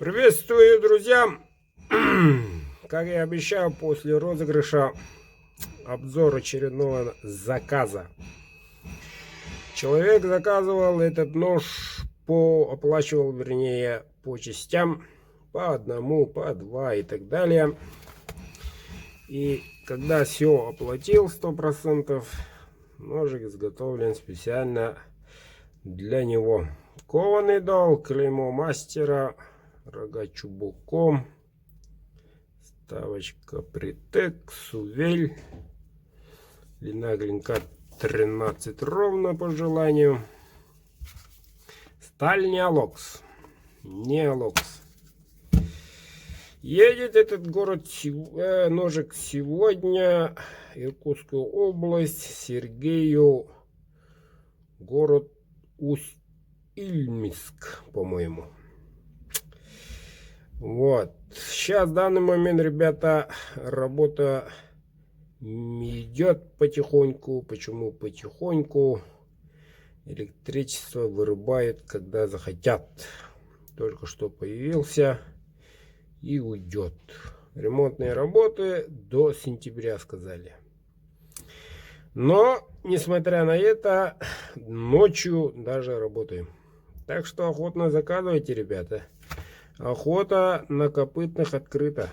Приветствую, друзья! Как я обещал, после розыгрыша обзор очередного заказа. Человек заказывал этот нож, оплачивал, вернее, по частям, по одному, по два и так далее. И когда все оплатил 100%, ножик изготовлен специально для него. Кованый дал, клеймо мастера, рога чубуком, ставочка притек, сувель, длина клинка 13 ровно по желанию. Сталь неолокс. Неолокс. Едет этот ножик сегодня, Иркутскую область, Сергею, город Усть-Илимск, по-моему. Вот. Сейчас, в данный момент, ребята, работа идет потихоньку. Почему потихоньку? Электричество вырубают, когда захотят. Только что появился и уйдет. Ремонтные работы до сентября, сказали. Но, несмотря на это, ночью даже работаем. Так что охотно заказывайте, ребята. Охота на копытных открыта.